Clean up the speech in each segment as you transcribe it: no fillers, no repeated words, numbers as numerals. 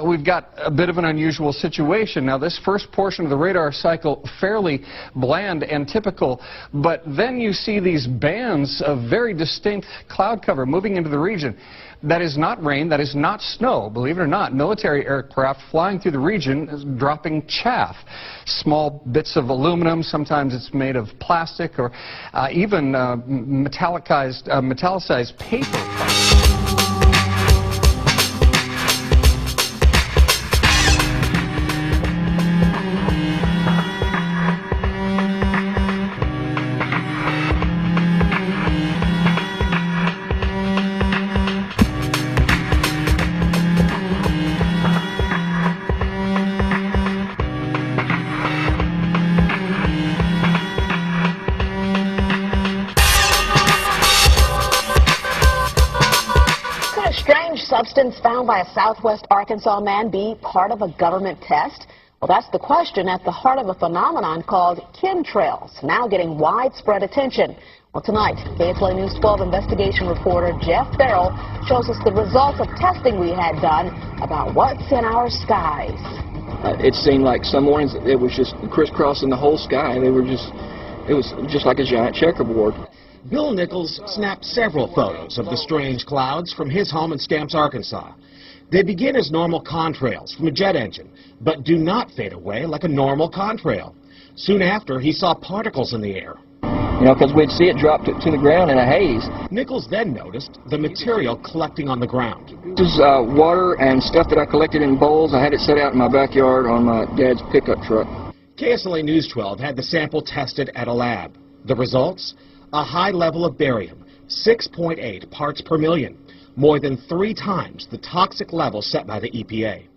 we've got a bit of an unusual situation. Now, this first portion of the radar cycle, fairly bland and typical, but then you see these bands of very distinct cloud cover moving into the region. That is not rain, that is not snow, believe it or not. Military aircraft flying through the region dropping chaff. Small bits of aluminum, sometimes it's made of plastic, or even metallicized paper. Substance found by a southwest Arkansas man be part of a government test? Well, that's the question at the heart of a phenomenon called chemtrails, now getting widespread attention. Well, tonight, KSLA News 12 investigation reporter Jeff Farrell shows us the results of testing we had done about what's in our skies. It seemed like some mornings it was just crisscrossing the whole sky. It was just like a giant checkerboard. Bill Nichols snapped several photos of the strange clouds from his home in Stamps, Arkansas. They begin as normal contrails from a jet engine, but do not fade away like a normal contrail. Soon after, he saw particles in the air. You know, because we'd see it drop to the ground in a haze. Nichols then noticed the material collecting on the ground. This is water and stuff that I collected in bowls. I had it set out in my backyard on my dad's pickup truck. KSLA News 12 had the sample tested at a lab. The results? A high level of barium, 6.8 parts per million, more than 3 times the toxic level set by the EPA.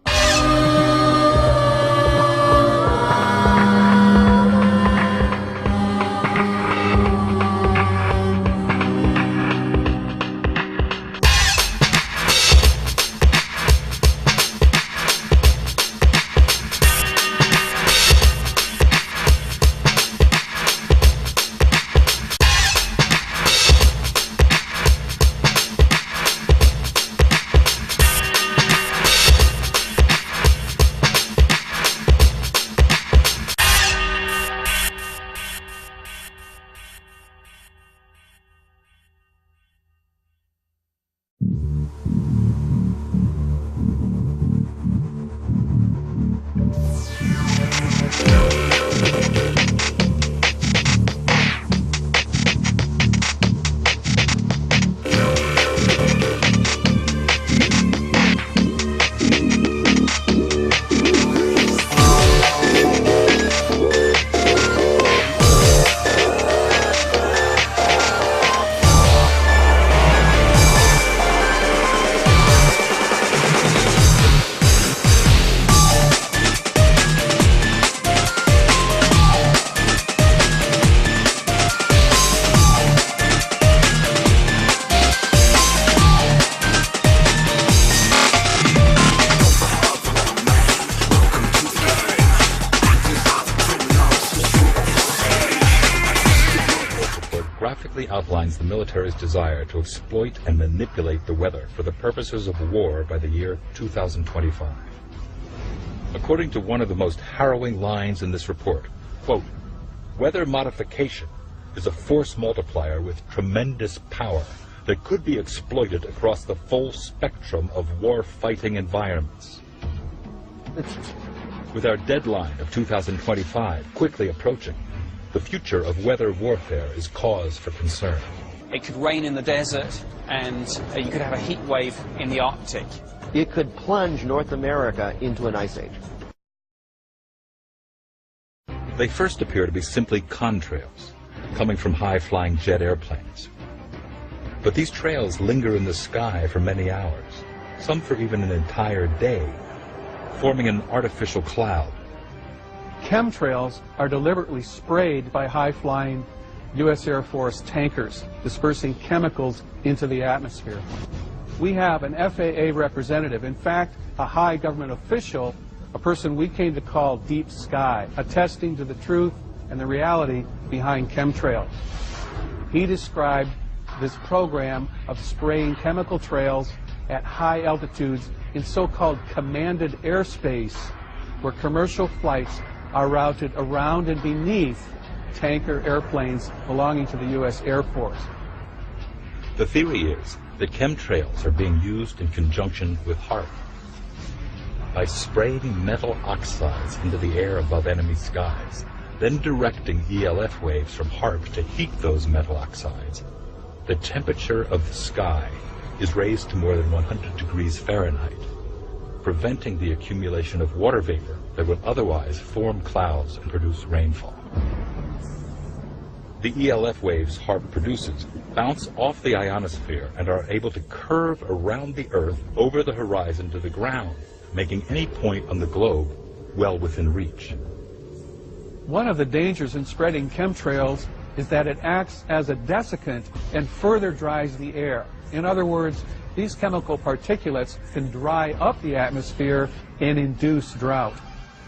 graphically outlines the military's desire to exploit and manipulate the weather for the purposes of war by the year 2025. According to one of the most harrowing lines in this report, quote, "Weather modification is a force multiplier with tremendous power that could be exploited across the full spectrum of war-fighting environments." With our deadline of 2025 quickly approaching, the future of weather warfare is cause for concern. It could rain in the desert, and you could have a heat wave in the Arctic. It could plunge North America into an ice age. They first appear to be simply contrails, coming from high-flying jet airplanes. But these trails linger in the sky for many hours, some for even an entire day, forming an artificial cloud. Chemtrails are deliberately sprayed by high-flying U.S. Air Force tankers, dispersing chemicals into the atmosphere. We have an FAA representative, in fact, a high government official, a person we came to call Deep Sky, attesting to the truth and the reality behind chemtrails. He described this program of spraying chemical trails at high altitudes in so-called commanded airspace, where commercial flights are routed around and beneath tanker airplanes belonging to the U.S. Air Force. The theory is that chemtrails are being used in conjunction with HAARP. By spraying metal oxides into the air above enemy skies, then directing ELF waves from HAARP to heat those metal oxides, the temperature of the sky is raised to more than 100 degrees Fahrenheit, preventing the accumulation of water vapor that would otherwise form clouds and produce rainfall. The ELF waves HAARP produces bounce off the ionosphere and are able to curve around the Earth over the horizon to the ground, making any point on the globe well within reach. One of the dangers in spreading chemtrails is that it acts as a desiccant and further dries the air. In other words, these chemical particulates can dry up the atmosphere and induce drought.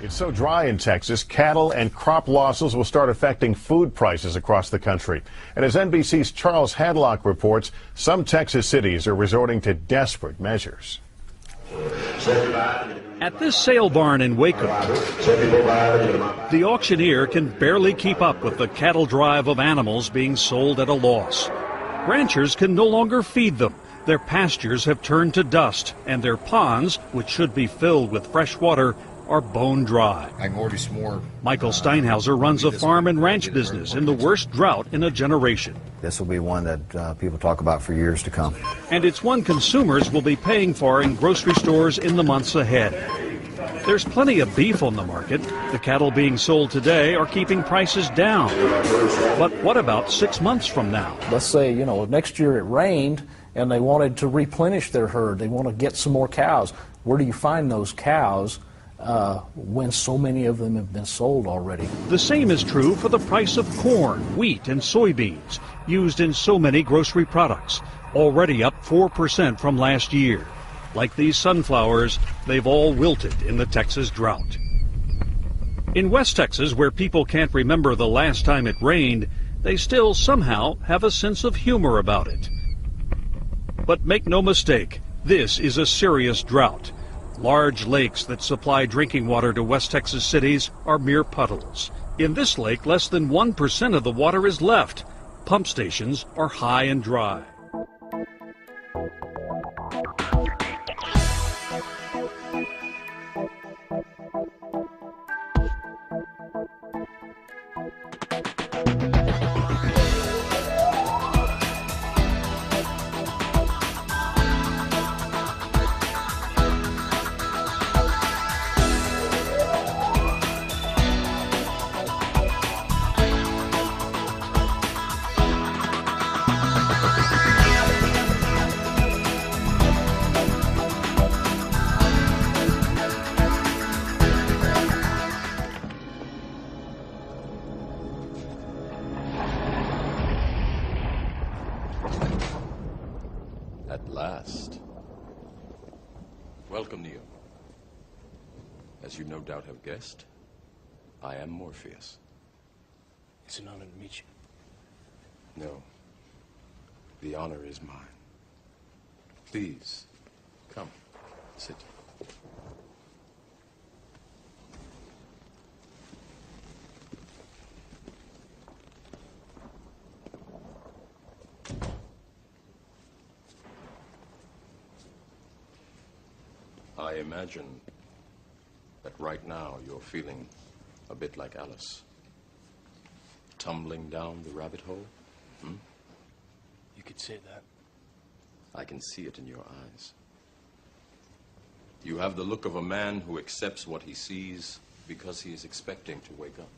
It's so dry in Texas, cattle and crop losses will start affecting food prices across the country. And as NBC's Charles Hadlock reports, some Texas cities are resorting to desperate measures. At this sale barn in Waco, the auctioneer can barely keep up with the cattle drive of animals being sold at a loss. Ranchers can no longer feed them. Their pastures have turned to dust, and their ponds, which should be filled with fresh water, are bone dry. Michael Steinhauser runs a farm and ranch business in the worst drought in a generation. This will be one that people talk about for years to come. And it's one consumers will be paying for in grocery stores in the months ahead. There's plenty of beef on the market. The cattle being sold today are keeping prices down. But what about 6 months from now? Let's say, next year it rained and they wanted to replenish their herd. They want to get some more cows. Where do you find those cows when so many of them have been sold already? The same is true for the price of corn, wheat, and soybeans, used in so many grocery products, already up 4% from last year. Like these sunflowers, they've all wilted in the Texas drought. In West Texas, where people can't remember the last time it rained, they still somehow have a sense of humor about it. But make no mistake, this is a serious drought. Large lakes that supply drinking water to West Texas cities are mere puddles. In this lake, less than 1% of the water is left. Pump stations are high and dry. At last. Welcome, Neo. As you no doubt have guessed, I am Morpheus. It's an honor to meet you. No. The honor is mine. Please, come, sit. I imagine that right now you're feeling a bit like Alice. Tumbling down the rabbit hole? You could say that. I can see it in your eyes. You have the look of a man who accepts what he sees because he is expecting to wake up.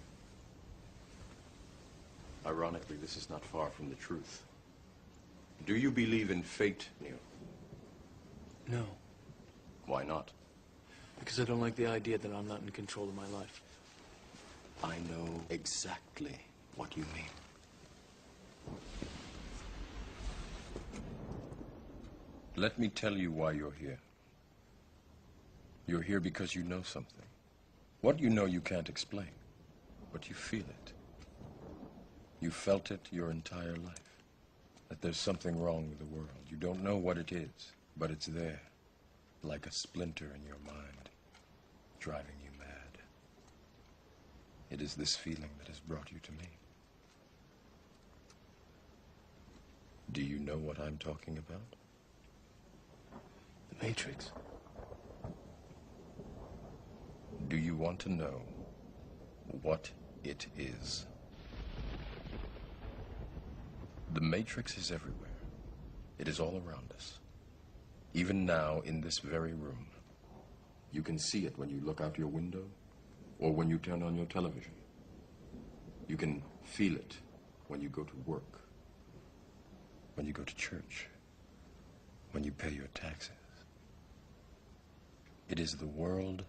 Ironically, this is not far from the truth. Do you believe in fate, Neo? No. Why not? Because I don't like the idea that I'm not in control of my life. I know exactly what you mean. Let me tell you why you're here. You're here because you know something. What you know you can't explain, but you feel it. You felt it your entire life, that there's something wrong with the world. You don't know what it is. But it's there, like a splinter in your mind, driving you mad. It is this feeling that has brought you to me. Do you know what I'm talking about? The Matrix. Do you want to know what it is? The Matrix is everywhere. It is all around us. Even now, in this very room. You can see it when you look out your window or when you turn on your television. You can feel it when you go to work, when you go to church, when you pay your taxes. It is the world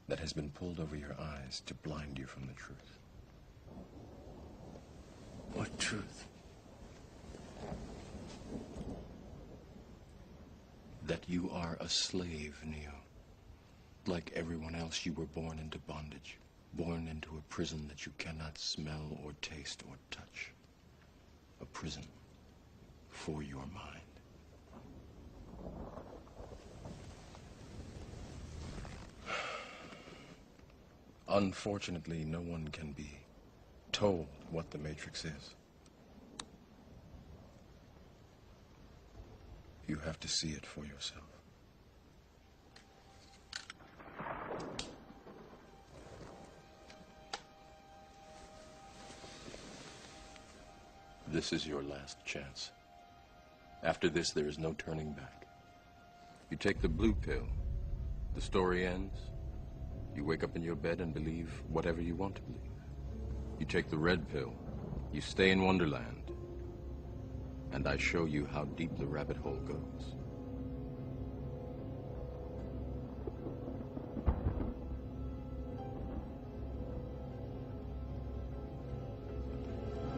that has been pulled over your eyes to blind you from the truth. What truth? That you are a slave, Neo. Like everyone else, you were born into bondage, born into a prison that you cannot smell or taste or touch. A prison for your mind. Unfortunately, no one can be told what the Matrix is. You have to see it for yourself. This is your last chance. After this, there is no turning back. You take the blue pill, the story ends. You wake up in your bed and believe whatever you want to believe. You take the red pill, you stay in Wonderland, and I show you how deep the rabbit hole goes.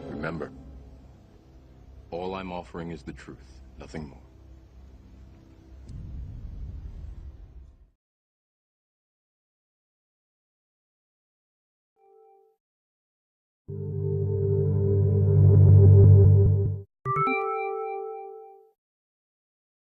Remember, all I'm offering is the truth, nothing more.